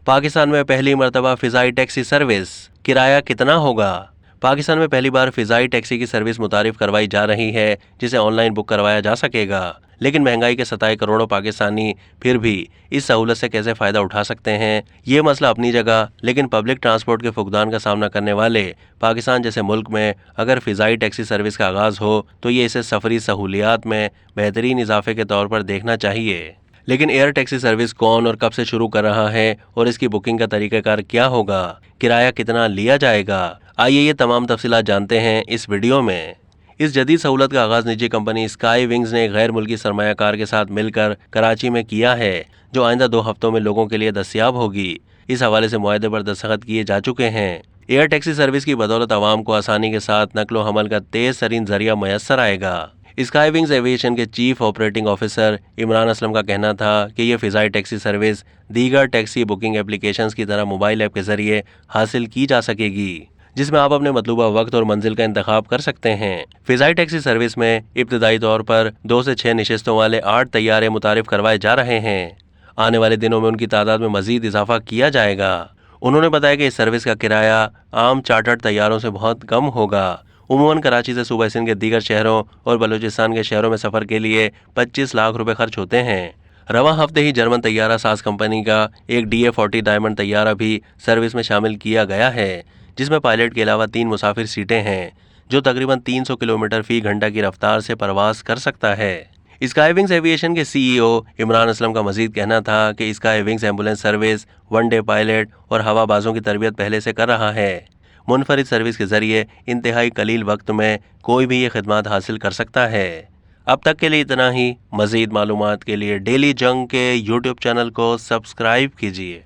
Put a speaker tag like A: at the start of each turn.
A: पाकिस्तान में पहली मर्तबा फ़िज़ाई टैक्सी सर्विस, किराया कितना होगा? पाकिस्तान में पहली बार फ़िज़ाई टैक्सी की सर्विस मुतारिफ करवाई जा रही है, जिसे ऑनलाइन बुक करवाया जा सकेगा। लेकिन महंगाई के सताए करोड़ों पाकिस्तानी फिर भी इस सहूलत से कैसे फ़ायदा उठा सकते हैं, ये मसला अपनी जगह, लेकिन पब्लिक ट्रांसपोर्ट के फुकदान का सामना करने वाले पाकिस्तान जैसे मुल्क में अगर फ़िज़ाई टैक्सी सर्विस का आगाज़ हो तो ये इसे सफरी सहूलियात में बेहतरीन इजाफे के तौर पर देखना चाहिए। लेकिन एयर टैक्सी सर्विस कौन और कब से शुरू कर रहा है और इसकी बुकिंग का तरीक़ाकार क्या होगा, किराया कितना लिया जाएगा, आइए ये तमाम तफसीलात जानते हैं इस वीडियो में। इस जदीद सहूलत का आगाज़ निजी कंपनी स्काई विंग्स ने गैर मुल्की सरमायाकार के साथ मिलकर कराची में किया है, जो आइंदा 2 हफ्तों में लोगों के लिए दस्तयाब होगी। इस हवाले से मुआहदे पर दस्तखत किए जा चुके हैं। एयर टैक्सी सर्विस की बदौलत आवाम को आसानी के साथ नकलो हमल का तेज़ तरीन जरिया मैसर आएगा। स्काई विंग्स एविएशन के chief operating officer Imran Aslam का कहना था कि यह फ़िज़ाई टैक्सी सर्विस दीगर टैक्सी बुकिंग एप्लीकेशंस की तरह मोबाइल ऐप के ज़रिए हासिल की जा सकेगी, जिसमें आप अपने मतलूबा वक्त और मंजिल का इंतखाब कर सकते हैं। फ़िज़ाई टैक्सी सर्विस में इब्तदाई तौर पर 2 से 6 नशिस्तों वाले 8 तैयारे मुतारिफ करवाए जा रहे हैं। आने वाले दिनों में उनकी तादाद में मज़ीद इजाफा किया जाएगा। उन्होंने बताया कि इस सर्विस का किराया आम चार्टर्ड तैयारों से बहुत कम होगा। उमूमन कराची से सूबा सिंध के दीगर शहरों और बलूचिस्तान के शहरों में सफ़र के लिए 25 लाख रुपए खर्च होते हैं। रवां हफ्ते ही जर्मन तैयारा साज कंपनी का एक DA-40 डायमंड तैयारा भी सर्विस में शामिल किया गया है, जिसमें पायलट के अलावा 3 मुसाफिर सीटें हैं, जो तकरीबन 300 किलोमीटर फी घंटा की रफ्तार से परवास कर सकता है। स्काई विंग्स एविएशन के CEO इमरान असलम का मजीद कहना था कि sky wings ambulance service, one day pilot और हवाबाजों की तरबियत पहले से कर रहा है। मुनफरिद सर्विस के जरिए इंतहाई कलील वक्त में कोई भी ये खिदमात हासिल कर सकता है। अब तक के लिए इतना ही। मज़ीद मालूमात के लिए डेली जंग के YouTube चैनल को सब्सक्राइब कीजिए।